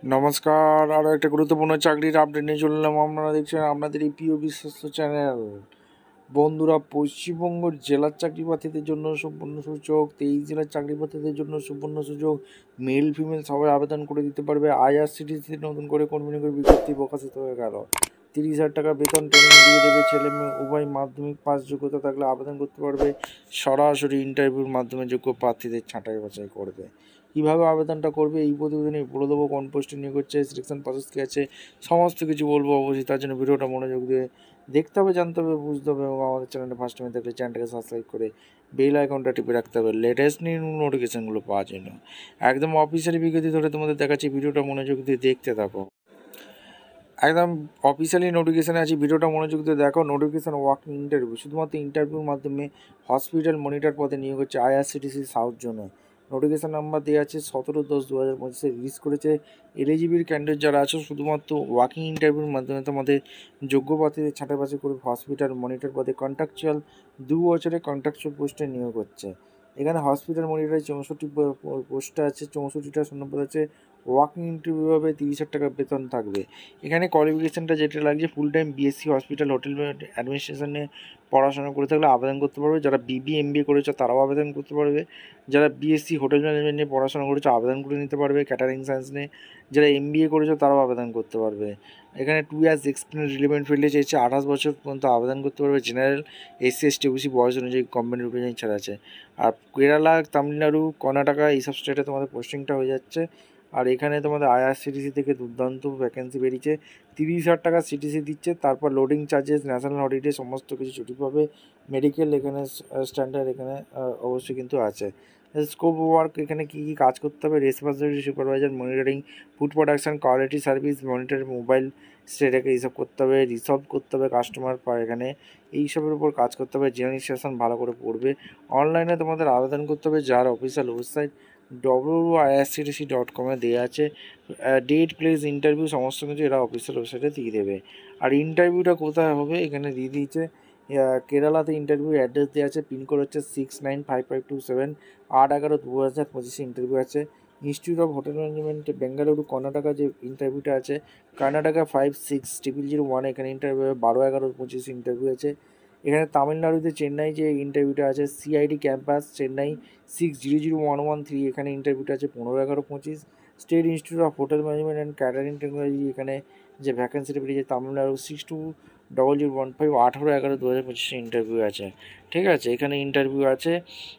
নমস্কার, আরও একটা গুরুত্বপূর্ণ চাকরির আপডেট নিয়ে চললাম। আপনারা দেখছেন আপনাদের এই প্রিয় বিশ্বস্ত চ্যানেল। বন্ধুরা, পশ্চিমবঙ্গ জেলার চাকরি প্রার্থীদের জন্য সুবর্ণ সুযোগ, 23 জেলার চাকরি প্রার্থীদের জন্য সুবর্ণ সুযোগ। মেল ফিমেল সবাই আবেদন করে দিতে পারবে। আইআরসিটিসি নতুন করে কর্মী নিয়োগের বিজ্ঞপ্তি প্রকাশিত হয়ে গেল। 30,000 টাকা বেতন, ট্রেনিং দিয়ে দেবে। ছেলে মেয়ে উভয় মাধ্যমিক পাস যোগ্যতা থাকলে আবেদন করতে পারবে। সরাসরি ইন্টারভিউর মাধ্যমে যোগ্য প্রার্থীদের ছাঁটাই বাছাই করবে। কীভাবে আবেদনটা করবে এই প্রতিবেদনে বলে দেবো। কোন পোস্টে নিয়োগ হচ্ছে, সিলেকশন প্রসেস কী আছে, সমস্ত কিছু বলবো অবশ্যই। তার জন্য ভিডিওটা মনোযোগ দিয়ে দেখতে হবে, জানতে হবে, বুঝতে হবে এবং আমাদের চ্যানেলে ফার্স্ট টাইম থাকলে চ্যানেলটাকে সাবস্ক্রাইব করে বেল আইকনটা টিপে রাখতে হবে লেটেস্ট নিউ নোটিফিকেশানগুলো পাওয়ার জন্য। একদম অফিসিয়ালি বিজ্ঞপ্তি ধরে তোমাদের দেখাচ্ছি, ভিডিওটা মনোযোগ দিয়ে দেখতে থাকো। একদম অফিসিয়ালি নোটিফিকেশানে আছে, ভিডিওটা মনোযোগ দিয়ে দেখো। নোটিফিকেশান ওয়ার্কিং ইন্টারভিউ, শুধুমাত্র ইন্টারভিউর মাধ্যমে হসপিটাল মনিটর পদে নিয়োগ হচ্ছে আইআরসিটিসি সাউথ জোনে। নোটিফিকেশান নাম্বার দেওয়া আছে 17/10/2025 রিলিজ করেছে। এলিজিবল ক্যান্ডিডেট যারা আছে শুধুমাত্র ওয়ার্কিং ইন্টারভিউর মাধ্যমে তোমাদের যোগ্য প্রার্থীদের ছাঁটাই বাছাই করে হসপিটাল মনিটর পদে কন্ট্রাকচুয়াল 2 বছরের কন্ট্রাকচুয়াল পোস্টে নিয়োগ হচ্ছে। এখানে হসপিটাল মনিটরে 64 পোস্টটা আছে, 64টা শূন্যপদ আছে। ওয়ার্কিং ইন্টারভিউ হবে, 30,000 টাকা বেতন থাকবে। এখানে কোয়ালিফিকেশানটা যেটা লাগছে, full time BSc hospital hotel অ্যাডমিনিস্ট্রেশনে পড়াশোনা করে থাকলে আবেদন করতে পারবে। যারা বিবি এমবিএ করেছে তারাও আবেদন করতে পারবে। যারা বিএসসি হোটেল ম্যানেজমেন্ট নিয়ে পড়াশোনা করেছে আবেদন করে নিতে পারবে। ক্যাটারিং সায়েন্স নিয়ে যারা এমবিএ করেছে তারাও আবেদন করতে পারবে। এখানে 2 ইয়ার্স এক্সপিরিয়েন্স রিলেভেন্ট ফিল্ডে চেয়েছে, 28 বছর পর্যন্ত আবেদন করতে পারবে। জেনারেল, এসসি এসটি ওবিসি বয়স অনুযায়ী কোম্পানির অনুযায়ী ছাড়া আছে। আর কেরালা, তামিলনাড়ু, কর্ণাটকা এইসব স্টেটে তোমাদের পোস্টিংটা হয়ে যাচ্ছে। আর এখানে তোমাদের আইআরসিটিসি থেকে দুর্দান্ত ভ্যাকেন্সি বেরিয়েছে। 30,000 টাকা সিটিসি দিচ্ছে। তারপর লোডিং চার্জেস, ন্যাশনাল হলিডে সমস্ত কিছু ছুটি পাবে। মেডিকেল এখানে স্ট্যান্ডার্ড এখানে অবশ্যই কিন্তু আছে। স্কোপ ওয়ার্ক, এখানে কী কী কাজ করতে হবে, responsibility supervisor, monitoring, food production, quality service, monitor, mobile স্টেটাকে এইসব করতে হবে, রিসলভ করতে হবে কাস্টমার এখানে এইসবের উপর কাজ করতে হবে। জেনারেল সেশন ভালো করে পড়বে। অনলাইনে তোমাদের আবেদন করতে হবে, যার অফিসিয়াল ওয়েবসাইট www.irctc.com দেওয়া আছে। ডেট, প্লেস, ইন্টারভিউ সমস্ত কিছু এরা অফিসিয়াল ওয়েবসাইটে দিয়ে দেবে। আর ইন্টারভিউটা কোথায় হবে এখানে দিয়ে দিয়েছে। কেরালাতে ইন্টারভিউ অ্যাড্রেস দেওয়া আছে, পিনকোড হচ্ছে 695527, 8/11/2025 ইন্টারভিউ আছে। Institute of hotel management Bengaluru, Karnataka যে ইন্টারভিউটা আছে, কর্ণাটকা 560001 এখানে ইন্টারভিউ 12/11/25 ইন্টারভিউ আছে। এখানে তামিলনাড়ুতে চেন্নাই যে ইন্টারভিউটা আছে, সিআইডি ক্যাম্পাস চেন্নাই 600113 এখানে ইন্টারভিউটা আছে 15/11/25। State institute of hotel management and catering technology এখানে যে ভ্যাকেন্সিটা বেরিয়েছে তামিলনাড়ু 620015 18/11/2025 ইন্টারভিউ আছে। ঠিক আছে, এখানে ইন্টারভিউ আছে।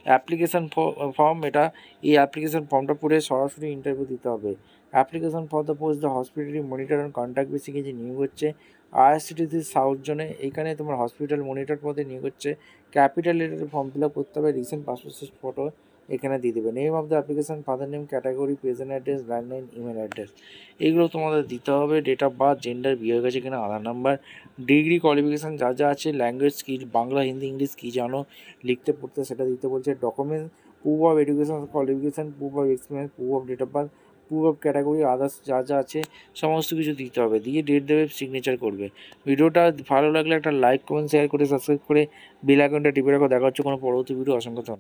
অ্যাপ্লিকেশান ফর্ম, এটা এই অ্যাপ্লিকেশান ফর্মটা পড়ে সরাসরি ইন্টারভিউ দিতে হবে। Application for the post the hospitality monitor and contact বেসিকে যে নিয়োগ হচ্ছে আইআরসিটিসি সাউথ জোনে, এখানে তোমার হসপিটাল মনিটর পদে নিয়োগ হচ্ছে। ক্যাপিটাল লেটারে ফর্ম ফিল আপ করতে হবে। রিসেন্ট পাসপোর্ট সাইজ ফটো এখানে দিয়ে দেবে। Name of the application, father name, category, present address, landline, email address এইগুলো তোমাদের দিতে হবে। ডেট অফ বার্থ, জেন্ডার, বিয়ে হয়ে গেছে কিনা, আধার নাম্বার, ডিগ্রি, কোয়ালিফিকেশান যা যা আছে, ল্যাঙ্গুয়েজ কী, বাংলা, হিন্দি, ইংলিশ কী জানো লিখতে পড়তে সেটা দিতে বলছে। Documents, proof of education qualification, proof of experience, proof of date of birth, proof of category, others যা যা আছে সমস্ত কিছু দিতে হবে। দিয়ে ডেট দেবে, সিগনেচার করবে। ভিডিওটা ভালো লাগলে একটা লাইক, কমেন্ট, শেয়ার করে সাবস্ক্রাইব করে বেল আইকনটা টিপে রাখো। দেখা হচ্ছে কোনো পরবর্তী ভিডিও। অসংখ্য ধন্যবাদ।